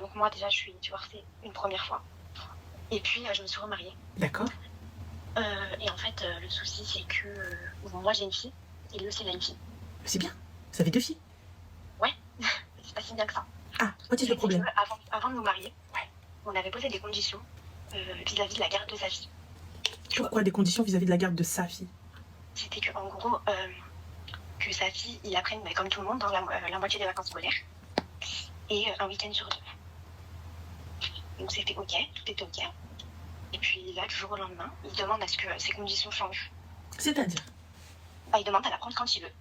Donc moi déjà je suis divorcée une première fois. Et puis je me suis remariée. D'accord. Et en fait le souci c'est que moi j'ai une fille et lui aussi il a une fille. C'est bien. Ça fait 2 filles. Ouais, c'est pas si bien que ça. Ah, what is le problème? Avant de nous marier, Ouais. on avait posé des conditions vis-à-vis de la garde de sa fille. Pourquoi des conditions vis-à-vis de la garde de sa fille? C'était qu'en gros, que sa fille, il apprenne, comme tout le monde, dans la moitié des vacances scolaires et un week-end sur 2. Donc c'était ok, tout était ok. Et puis là, du jour au lendemain, il demande à ce que ces conditions changent. C'est-à-dire? Il demande à la prendre quand il veut.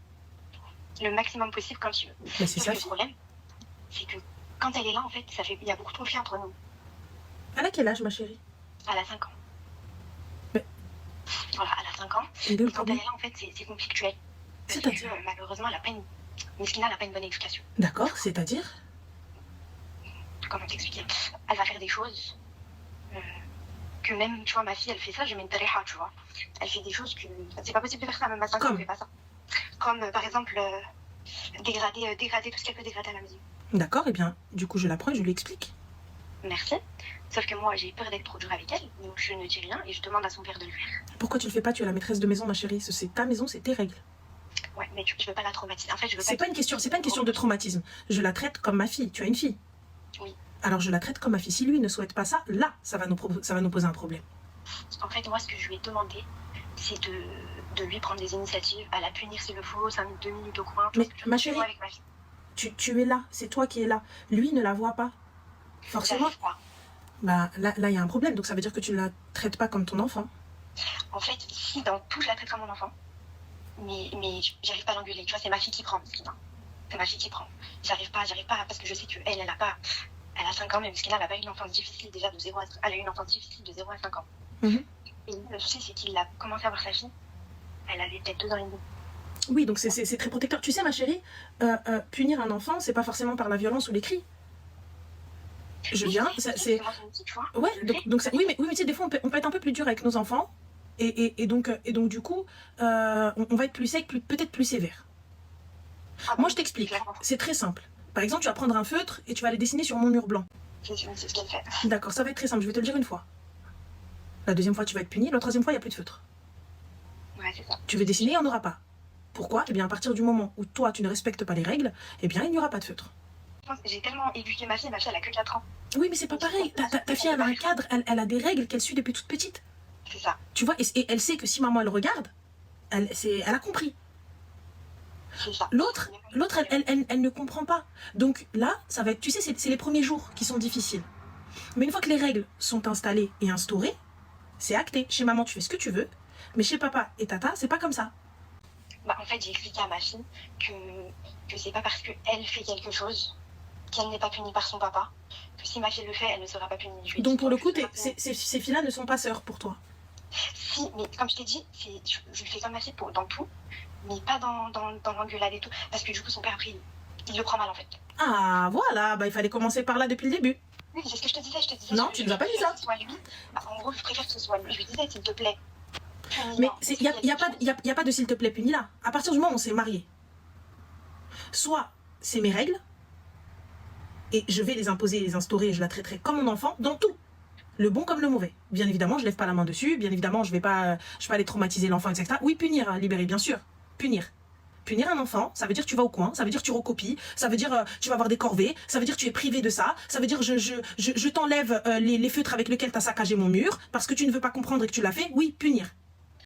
Le maximum possible quand il veut. Mais c'est sa Le fille. problème, c'est que quand elle est là, en fait, il y a beaucoup de conflits entre nous. Elle a quel âge, ma chérie? Elle a 5 ans. Mais... Voilà, elle a 5 ans. Et Et quand elle problème? est là, en fait, c'est conflictuel. C'est-à-dire? Malheureusement, Miskina n'a pas une bonne éducation. D'accord, c'est-à-dire? Comment t'expliquer? Elle va faire des choses que même, tu vois, ma fille, elle fait ça, je mets une tariha, tu vois. Elle fait des choses que c'est pas possible de faire ça, même à 5 ans, elle fait pas ça. Comme, par exemple, dégrader tout ce qu'elle peut dégrader à la maison. D'accord, et bien, du coup, je la prends et je lui explique. Merci. Sauf que moi, j'ai peur d'être trop dure avec elle, donc je ne dis rien et je demande à son père de le faire. Pourquoi tu le fais pas? Tu es la maîtresse de maison, ma chérie. C'est ta maison, c'est tes règles. Ouais, mais je veux pas la traumatiser. En fait, je veux C'est pas une question de traumatisme. Je la traite comme ma fille. Tu as une fille. Oui. Alors je la traite comme ma fille. Si lui ne souhaite pas ça, là, ça va nous poser un problème. En fait, moi, ce que je lui ai demandé, c'est de lui prendre des initiatives, à la punir s'il le faut, 2 minutes au coin. Mais ma chérie, avec ma fille. Tu es là, c'est toi qui es là. Lui ne la voit pas. Forcément. Bah là, il y a un problème. Donc ça veut dire que tu ne la traites pas comme ton enfant. En fait, si dans tout, je la traite comme mon enfant. Mais j'arrive pas à l'engueuler. Tu vois, c'est ma fille qui prend. C'est ma fille qui prend. J'arrive pas, parce que je sais qu'elle, elle a 5 ans, mais Miskina, elle a pas une enfance difficile déjà de 0 à... Elle a eu une enfance difficile de 0 à 5 ans. Et le souci, c'est qu'il a commencé à voir sa fille. Elle avait peut-être 2 ans et demi. Oui, donc c'est très protecteur. Tu sais, ma chérie, punir un enfant, c'est pas forcément par la violence ou les cris. Je viens, c'est... Ouais, donc oui, mais tu sais, des fois, on peut être un peu plus dur avec nos enfants. Et donc du coup, on va être plus sec, peut-être plus sévère. Moi, je t'explique. C'est très simple. Par exemple, tu vas prendre un feutre et tu vas aller dessiner sur mon mur blanc. C'est ce qu'elle fait. D'accord, ça va être très simple. Je vais te le dire une fois. La deuxième fois, tu vas être puni. La troisième fois, il n'y a plus de feutre. Ouais, c'est ça. Tu veux dessiner, il n'y en aura pas. Pourquoi? Eh bien, à partir du moment où toi, tu ne respectes pas les règles, eh bien, il n'y aura pas de feutre. J'ai tellement éduqué ma fille elle a que 4 ans. Oui, mais c'est pas pareil. Ta fille, elle a un cadre, elle a des règles qu'elle suit depuis toute petite. C'est ça. Tu vois, et elle sait que si maman, elle regarde, elle a compris. L'autre, elle ne comprend pas. Donc là, ça va être, tu sais, c'est les premiers jours qui sont difficiles. Mais une fois que les règles sont installées et instaurées, c'est acté. Chez maman, tu fais ce que tu veux, mais chez papa et tata, c'est pas comme ça. En fait, j'ai expliqué à ma fille que c'est pas parce qu'elle fait quelque chose qu'elle n'est pas punie par son papa, que si ma fille le fait, elle ne sera pas punie. Donc pour le coup, ces filles-là ne sont pas sœurs pour toi? Si, mais comme je t'ai dit, je le fais comme ma fille dans tout, mais pas dans l'engueulade et tout, parce que du coup son père après il le prend mal en fait. Ah voilà, il fallait commencer par là depuis le début. Oui, c'est ce que je te disais, Non, tu ne nous as pas dit ça. Que ce soit lui. En gros, je préfère que ce soit lui. Je lui disais, s'il te plaît. Mais il y a pas de s'il te plaît puni là. À partir du moment où on s'est marié, soit c'est mes règles, et je vais les imposer et les instaurer, et je la traiterai comme mon enfant dans tout. Le bon comme le mauvais. Bien évidemment, je lève pas la main dessus. Bien évidemment, je vais pas aller traumatiser l'enfant, etc. Oui, punir, libérer, bien sûr. Punir. Punir un enfant, ça veut dire que tu vas au coin, ça veut dire que tu recopies, ça veut dire tu vas avoir des corvées, ça veut dire que tu es privé de ça, ça veut dire je t'enlève les feutres avec lesquels tu as saccagé mon mur, parce que tu ne veux pas comprendre et que tu l'as fait. Oui, punir.